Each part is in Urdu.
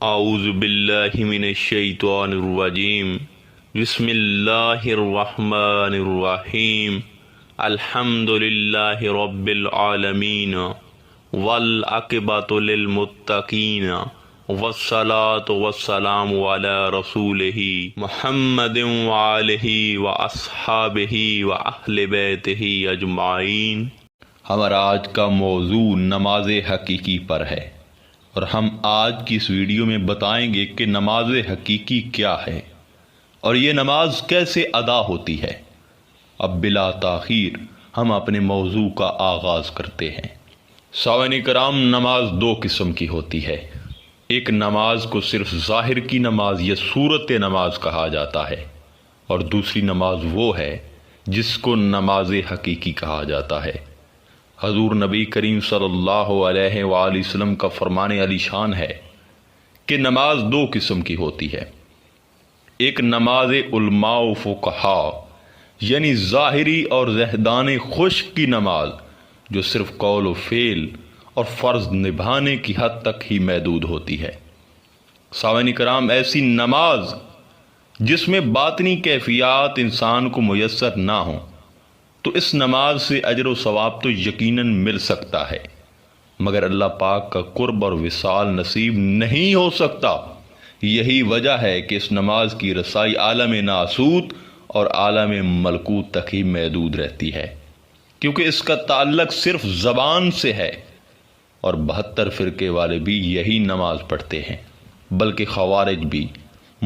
اعوذ باللہ من الشیطان الرجیم بسم اللہ الرحمن الرحیم الحمد للہ رب العالمین والعاقبۃ للمتقین والصلاة والسلام علی رسولہ محمد وآلہ واصحابہ واہل بیتہ اجمعین۔ ہمارا آج کا موضوع نماز حقیقی پر ہے، اور ہم آج کی اس ویڈیو میں بتائیں گے کہ نماز حقیقی کیا ہے اور یہ نماز کیسے ادا ہوتی ہے۔ اب بلا تاخیر ہم اپنے موضوع کا آغاز کرتے ہیں۔ سامعین کرام، نماز دو قسم کی ہوتی ہے۔ ایک نماز کو صرف ظاہر کی نماز یا صورت نماز کہا جاتا ہے، اور دوسری نماز وہ ہے جس کو نماز حقیقی کہا جاتا ہے۔ حضور نبی کریم صلی اللہ علیہ وآلہ وسلم کا فرمان علی شان ہے کہ نماز دو قسم کی ہوتی ہے۔ ایک نماز علماء و فقہاء یعنی ظاہری اور زہدان خشک کی نماز جو صرف قول و فعل اور فرض نبھانے کی حد تک ہی محدود ہوتی ہے۔ سامعین کرام، ایسی نماز جس میں باطنی کیفیات انسان کو میسر نہ ہوں تو اس نماز سے اجر و ثواب تو یقیناً مل سکتا ہے، مگر اللہ پاک کا قرب اور وصال نصیب نہیں ہو سکتا۔ یہی وجہ ہے کہ اس نماز کی رسائی عالم ناسوت اور عالم ملکوت تک ہی محدود رہتی ہے، کیونکہ اس کا تعلق صرف زبان سے ہے، اور 72 فرقے والے بھی یہی نماز پڑھتے ہیں، بلکہ خوارج بھی،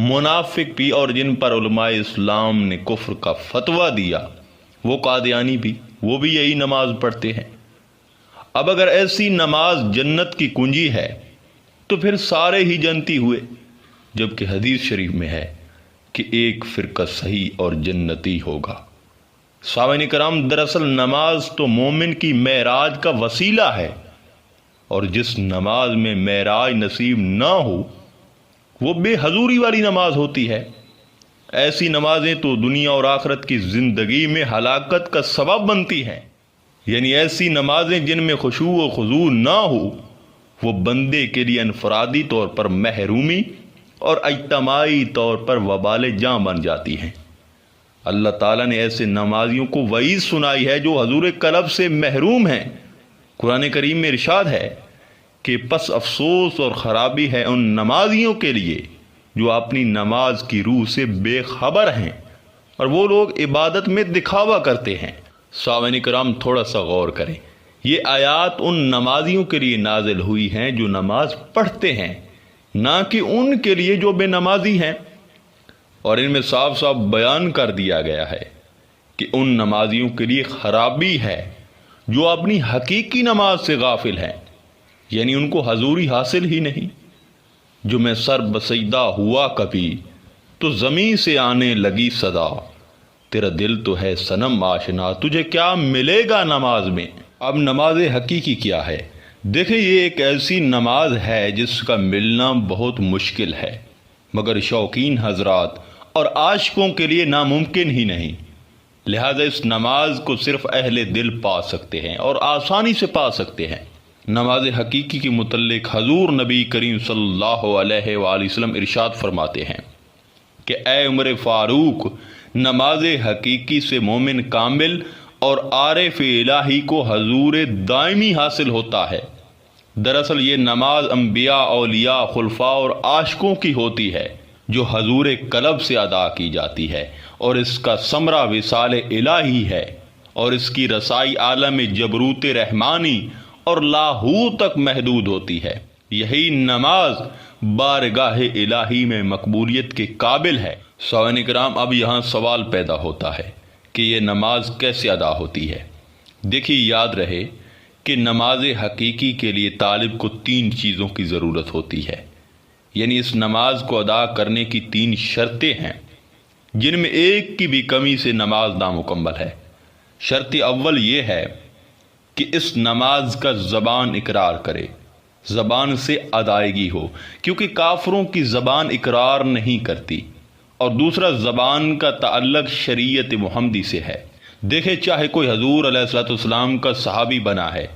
منافق بھی، اور جن پر علماء اسلام نے کفر کا فتویٰ دیا وہ قادیانی بھی، وہ بھی یہی نماز پڑھتے ہیں۔ اب اگر ایسی نماز جنت کی کنجی ہے تو پھر سارے ہی جنتی ہوئے، جبکہ حدیث شریف میں ہے کہ ایک فرقہ صحیح اور جنتی ہوگا۔ سامعین کرام، دراصل نماز تو مومن کی معراج کا وسیلہ ہے، اور جس نماز میں معراج نصیب نہ ہو وہ بے حضوری والی نماز ہوتی ہے۔ ایسی نمازیں تو دنیا اور آخرت کی زندگی میں ہلاکت کا سبب بنتی ہیں، یعنی ایسی نمازیں جن میں خشوع و خضوع نہ ہو وہ بندے کے لیے انفرادی طور پر محرومی اور اجتماعی طور پر وبال جاں بن جاتی ہیں۔ اللہ تعالیٰ نے ایسے نمازیوں کو وعید سنائی ہے جو حضور قلب سے محروم ہیں۔ قرآن کریم میں ارشاد ہے کہ پس افسوس اور خرابی ہے ان نمازیوں کے لیے جو اپنی نماز کی روح سے بے خبر ہیں اور وہ لوگ عبادت میں دکھاوا کرتے ہیں۔ سامعین کرام، تھوڑا سا غور کریں، یہ آیات ان نمازیوں کے لیے نازل ہوئی ہیں جو نماز پڑھتے ہیں، نہ کہ ان کے لیے جو بے نمازی ہیں، اور ان میں صاف صاف بیان کر دیا گیا ہے کہ ان نمازیوں کے لیے خرابی ہے جو اپنی حقیقی نماز سے غافل ہیں، یعنی ان کو حضوری حاصل ہی نہیں۔ جو میں سر بسجدہ ہوا کبھی تو زمین سے آنے لگی صدا، تیرا دل تو ہے صنم آشنا، تجھے کیا ملے گا نماز میں۔ اب نماز حقیقی کیا ہے؟ دیکھیں، یہ ایک ایسی نماز ہے جس کا ملنا بہت مشکل ہے، مگر شوقین حضرات اور عاشقوں کے لیے ناممکن ہی نہیں۔ لہذا اس نماز کو صرف اہل دل پا سکتے ہیں اور آسانی سے پا سکتے ہیں۔ نماز حقیقی کے متعلق حضور نبی کریم صلی اللہ علیہ وآلہ وسلم ارشاد فرماتے ہیں کہ اے عمر فاروق، نماز حقیقی سے مومن کامل اور عارف الہی کو حضور دائمی حاصل ہوتا ہے۔ دراصل یہ نماز انبیاء، اولیاء، خلفاء اور عاشقوں کی ہوتی ہے جو حضور قلب سے ادا کی جاتی ہے، اور اس کا ثمرہ وصال الہی ہے، اور اس کی رسائی عالم جبروت رحمانی اور لاہو تک محدود ہوتی ہے۔ یہی نماز بارگاہ الہی میں مقبولیت کے قابل ہے۔ سامعین کرام، اب یہاں سوال پیدا ہوتا ہے کہ یہ نماز کیسے ادا ہوتی ہے؟ دیکھیے، یاد رہے کہ نماز حقیقی کے لیے طالب کو 3 چیزوں کی ضرورت ہوتی ہے، یعنی اس نماز کو ادا کرنے کی 3 شرطیں ہیں، جن میں ایک کی بھی کمی سے نماز نامکمل ہے۔ شرط اول یہ ہے کہ اس نماز کا زبان اقرار کرے، زبان سے ادائیگی ہو، کیونکہ کافروں کی زبان اقرار نہیں کرتی، اور دوسرا زبان کا تعلق شریعت محمدی سے ہے۔ دیکھے، چاہے کوئی حضور علیہ الصلوۃ والسلام کا صحابی بنا ہے،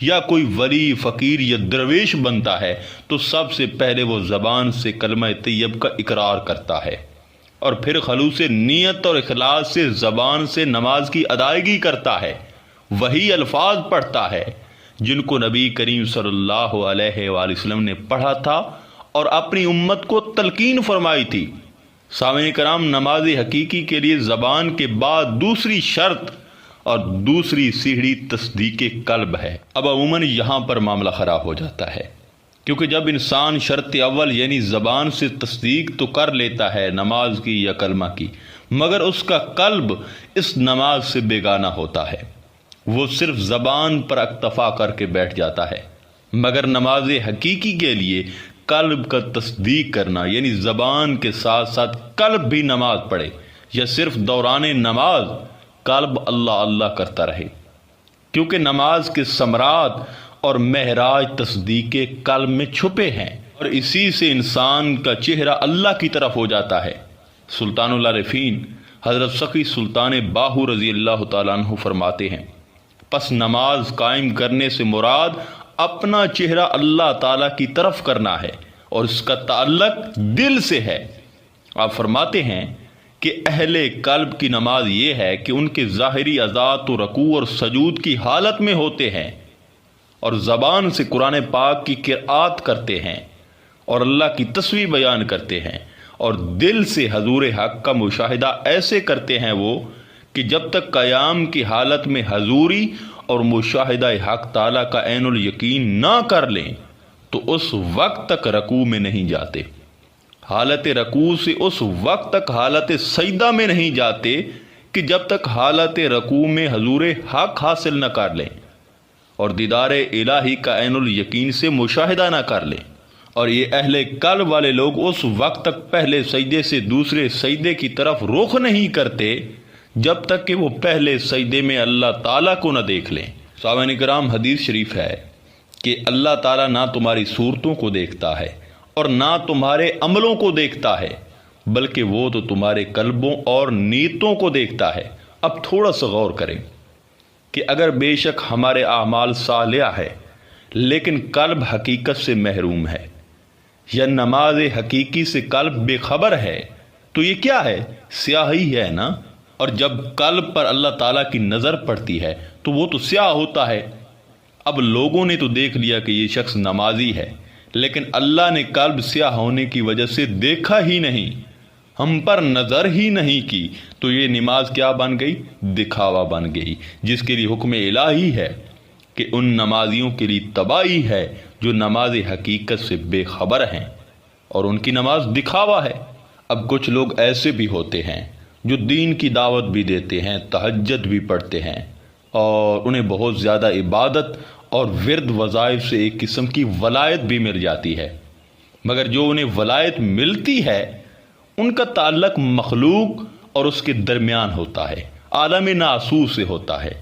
یا کوئی ولی فقیر یا درویش بنتا ہے تو سب سے پہلے وہ زبان سے کلمہ طیب کا اقرار کرتا ہے اور پھر خلوص نیت اور اخلاص سے زبان سے نماز کی ادائیگی کرتا ہے، وہی الفاظ پڑھتا ہے جن کو نبی کریم صلی اللہ علیہ وآلہ وسلم نے پڑھا تھا اور اپنی امت کو تلقین فرمائی تھی۔ سامعین کرام، نماز حقیقی کے لیے زبان کے بعد دوسری شرط اور دوسری سیڑھی تصدیق قلب ہے۔ اب عموماً یہاں پر معاملہ خراب ہو جاتا ہے، کیونکہ جب انسان شرط اول یعنی زبان سے تصدیق تو کر لیتا ہے نماز کی یا کلمہ کی، مگر اس کا قلب اس نماز سے بیگانہ ہوتا ہے، وہ صرف زبان پر اکتفا کر کے بیٹھ جاتا ہے۔ مگر نماز حقیقی کے لیے قلب کا تصدیق کرنا یعنی زبان کے ساتھ ساتھ قلب بھی نماز پڑھے، یا صرف دوران نماز قلب اللہ اللہ کرتا رہے، کیونکہ نماز کے ثمرات اور معراج تصدیق قلب میں چھپے ہیں، اور اسی سے انسان کا چہرہ اللہ کی طرف ہو جاتا ہے۔ سلطان العارفین حضرت سخی سلطان باہو رضی اللہ تعالیٰ عنہ فرماتے ہیں، پس نماز قائم کرنے سے مراد اپنا چہرہ اللہ تعالیٰ کی طرف کرنا ہے، اور اس کا تعلق دل سے ہے۔ آپ فرماتے ہیں کہ اہل قلب کی نماز یہ ہے کہ ان کے ظاہری اعضاء تو رکوع اور سجود کی حالت میں ہوتے ہیں، اور زبان سے قرآن پاک کی قرآت کرتے ہیں اور اللہ کی تسبیح بیان کرتے ہیں، اور دل سے حضور حق کا مشاہدہ ایسے کرتے ہیں وہ کہ جب تک قیام کی حالت میں حضوری اور مشاہدہ حق تعالیٰ کا عین الیقین نہ کر لیں تو اس وقت تک رکوع میں نہیں جاتے، حالت رکوع سے اس وقت تک حالت سجدہ میں نہیں جاتے کہ جب تک حالت رکوع میں حضور حق حاصل نہ کر لیں اور دیدار الہی کا عین الیقین سے مشاہدہ نہ کر لیں۔ اور یہ اہل قلب والے لوگ اس وقت تک پہلے سجدے سے دوسرے سجدے کی طرف رخ نہیں کرتے جب تک کہ وہ پہلے سجدے میں اللہ تعالیٰ کو نہ دیکھ لیں۔ سامعین کرام، حدیث شریف ہے کہ اللہ تعالیٰ نہ تمہاری صورتوں کو دیکھتا ہے اور نہ تمہارے عملوں کو دیکھتا ہے، بلکہ وہ تو تمہارے قلبوں اور نیتوں کو دیکھتا ہے۔ اب تھوڑا سا غور کریں کہ اگر بے شک ہمارے اعمال صالحہ ہے لیکن قلب حقیقت سے محروم ہے، یا نماز حقیقی سے قلب بے خبر ہے، تو یہ کیا ہے؟ سیاہی ہے نا۔ اور جب قلب پر اللہ تعالیٰ کی نظر پڑتی ہے تو وہ تو سیاہ ہوتا ہے۔ اب لوگوں نے تو دیکھ لیا کہ یہ شخص نمازی ہے، لیکن اللہ نے قلب سیاہ ہونے کی وجہ سے دیکھا ہی نہیں، ہم پر نظر ہی نہیں کی، تو یہ نماز کیا بن گئی؟ دکھاوا بن گئی، جس کے لیے حکم الہی ہے کہ ان نمازیوں کے لیے تباہی ہے جو نماز حقیقت سے بے خبر ہیں اور ان کی نماز دکھاوا ہے۔ اب کچھ لوگ ایسے بھی ہوتے ہیں جو دین کی دعوت بھی دیتے ہیں، تہجد بھی پڑھتے ہیں، اور انہیں بہت زیادہ عبادت اور ورد وظائف سے ایک قسم کی ولایت بھی مل جاتی ہے، مگر جو انہیں ولایت ملتی ہے ان کا تعلق مخلوق اور اس کے درمیان ہوتا ہے، عالم ناسور سے ہوتا ہے،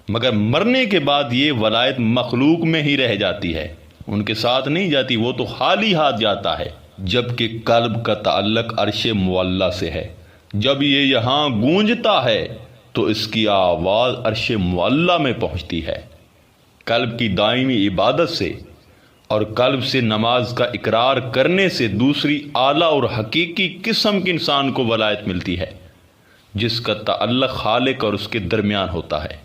مگر مرنے کے بعد یہ ولایت مخلوق میں ہی رہ جاتی ہے، ان کے ساتھ نہیں جاتی، وہ تو خالی ہاتھ جاتا ہے۔ جبکہ قلب کا تعلق عرش معلیٰ سے ہے، جب یہ یہاں گونجتا ہے تو اس کی آواز عرش معلیٰ میں پہنچتی ہے۔ قلب کی دائمی عبادت سے اور قلب سے نماز کا اقرار کرنے سے دوسری اعلیٰ اور حقیقی قسم کے انسان کو ولایت ملتی ہے، جس کا تعلق خالق اور اس کے درمیان ہوتا ہے،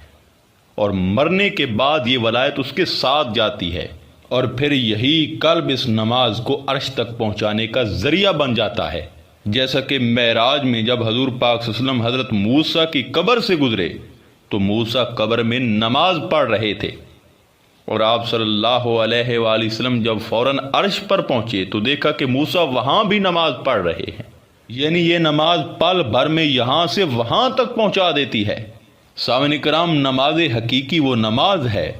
اور مرنے کے بعد یہ ولایت اس کے ساتھ جاتی ہے، اور پھر یہی قلب اس نماز کو عرش تک پہنچانے کا ذریعہ بن جاتا ہے۔ جیسا کہ معراج میں جب حضور پاک صلی اللہ علیہ وسلم حضرت موسیٰ کی قبر سے گزرے تو موسیٰ قبر میں نماز پڑھ رہے تھے، اور آپ صلی اللہ علیہ وآلہ وسلم جب فوراً عرش پر پہنچے تو دیکھا کہ موسیٰ وہاں بھی نماز پڑھ رہے ہیں، یعنی یہ نماز پل بھر میں یہاں سے وہاں تک پہنچا دیتی ہے۔ سامعین کرام، نماز حقیقی وہ نماز ہے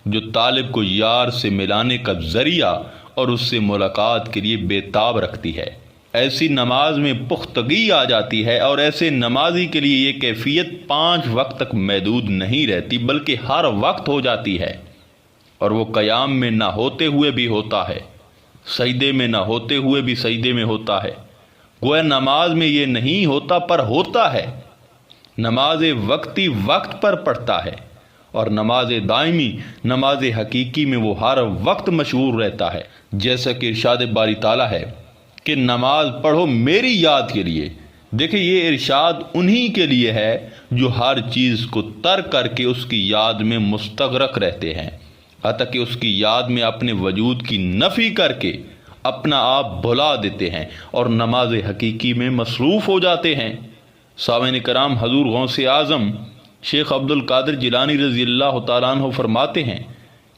جو طالب کو یار سے ملانے کا ذریعہ اور اس سے ملاقات کے لیے بےتاب رکھتی ہے۔ ایسی نماز میں پختگی آ جاتی ہے، اور ایسے نمازی کے لیے یہ کیفیت 5 وقت تک محدود نہیں رہتی بلکہ ہر وقت ہو جاتی ہے، اور وہ قیام میں نہ ہوتے ہوئے بھی ہوتا ہے، سجدے میں نہ ہوتے ہوئے بھی سجدے میں ہوتا ہے۔ گویا نماز میں یہ نہیں ہوتا پر ہوتا ہے، نماز وقتی وقت پر پڑھتا ہے اور نماز دائمی نماز حقیقی میں وہ ہر وقت مشغول رہتا ہے، جیسا کہ ارشاد باری تعالیٰ ہے کہ نماز پڑھو میری یاد کے لیے۔ دیکھیں یہ ارشاد انہی کے لیے ہے جو ہر چیز کو ترک کر کے اس کی یاد میں مستغرق رہتے ہیں، حتیٰ کہ اس کی یاد میں اپنے وجود کی نفی کر کے اپنا آپ بھلا دیتے ہیں اور نماز حقیقی میں مصروف ہو جاتے ہیں۔ سامعین کرام، حضور غوث اعظم شیخ عبد القادر جیلانی رضی اللہ تعالیٰ عنہ فرماتے ہیں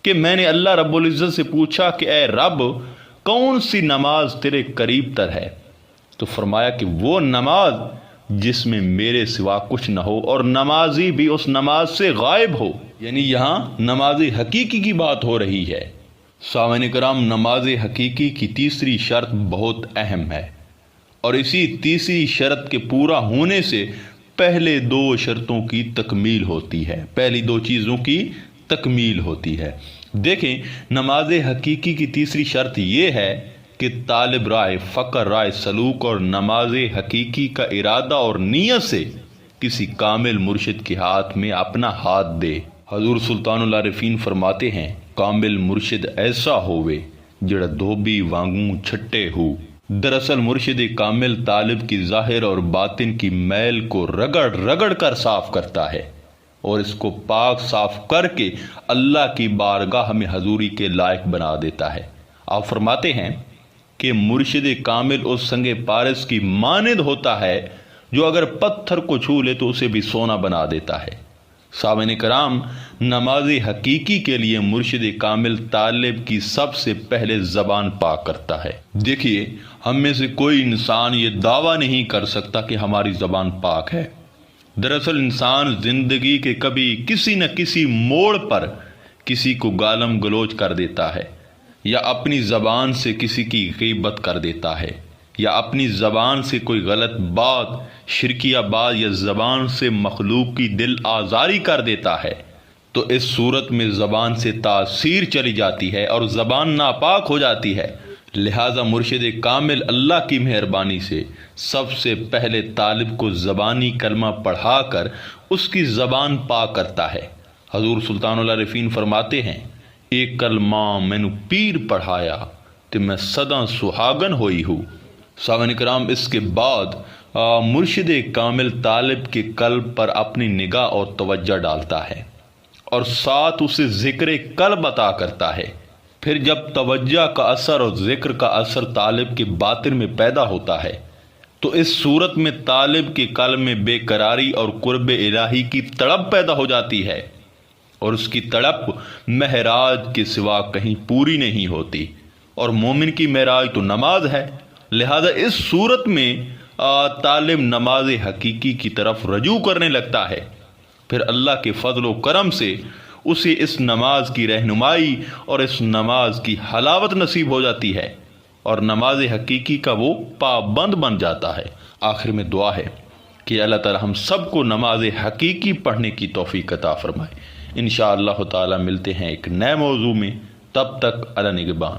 کہ میں نے اللہ رب العزت سے پوچھا کہ اے رب، کون سی نماز تیرے قریب تر ہے؟ تو فرمایا کہ وہ نماز جس میں میرے سوا کچھ نہ ہو اور نمازی بھی اس نماز سے غائب ہو، یعنی یہاں نماز حقیقی کی بات ہو رہی ہے۔ سامعین کرام، نماز حقیقی کی تیسری شرط بہت اہم ہے، اور اسی تیسری شرط کے پورا ہونے سے پہلے دو شرطوں کی تکمیل ہوتی ہے، پہلی دو چیزوں کی تکمیل ہوتی ہے۔ دیکھیں نماز حقیقی کی تیسری شرط یہ ہے کہ طالب راہ فقر، راہ سلوک اور نماز حقیقی کا ارادہ اور نیت سے کسی کامل مرشد کے ہاتھ میں اپنا ہاتھ دے۔ حضور سلطان العارفین فرماتے ہیں، کامل مرشد ایسا ہوئے جڑا دھوبی وانگوں چھٹے ہو۔ دراصل مرشد کامل طالب کی ظاہر اور باطن کی میل کو رگڑ رگڑ کر صاف کرتا ہے اور اس کو پاک صاف کر کے اللہ کی بارگاہ میں حضوری کے لائق بنا دیتا ہے۔ آپ فرماتے ہیں کہ مرشد کامل اس سنگ پارس کی مانند ہوتا ہے جو اگر پتھر کو چھو لے تو اسے بھی سونا بنا دیتا ہے۔ سامعین کرام، نماز حقیقی کے لیے مرشد کامل طالب کی سب سے پہلے زبان پاک کرتا ہے۔ دیکھیے ہم میں سے کوئی انسان یہ دعویٰ نہیں کر سکتا کہ ہماری زبان پاک ہے۔ دراصل انسان زندگی کے کبھی کسی نہ کسی موڑ پر کسی کو گالم گلوچ کر دیتا ہے، یا اپنی زبان سے کسی کی غیبت کر دیتا ہے، یا اپنی زبان سے کوئی غلط بات، شرکیہ بات، یا زبان سے مخلوق کی دل آزاری کر دیتا ہے۔ تو اس صورت میں زبان سے تاثیر چلی جاتی ہے اور زبان ناپاک ہو جاتی ہے۔ لہذا مرشد کامل اللہ کی مہربانی سے سب سے پہلے طالب کو زبانی کلمہ پڑھا کر اس کی زبان پاک کرتا ہے۔ حضور سلطان العارفین فرماتے ہیں، ایک کلمہ مینو پیر پڑھایا تے میں سدا سہاگن ہوئی ہوں۔ سامعین کرام، اس کے بعد مرشد کامل طالب کے قلب پر اپنی نگاہ اور توجہ ڈالتا ہے اور ساتھ اسے ذکر قلب عطا کرتا ہے۔ پھر جب توجہ کا اثر اور ذکر کا اثر طالب کے باطن میں پیدا ہوتا ہے تو اس صورت میں طالب کے قلب میں بے قراری اور قرب الہی کی تڑپ پیدا ہو جاتی ہے، اور اس کی تڑپ معراج کے سوا کہیں پوری نہیں ہوتی، اور مومن کی معراج تو نماز ہے۔ لہذا اس صورت میں طالب نماز حقیقی کی طرف رجوع کرنے لگتا ہے۔ پھر اللہ کے فضل و کرم سے اسے اس نماز کی رہنمائی اور اس نماز کی حلاوت نصیب ہو جاتی ہے، اور نماز حقیقی کا وہ پابند بن جاتا ہے۔ آخر میں دعا ہے کہ اللہ تعالی ہم سب کو نماز حقیقی پڑھنے کی توفیق عطا فرمائے۔ انشاءاللہ تعالی ملتے ہیں ایک نئے موضوع میں، تب تک اللہ نگہبان۔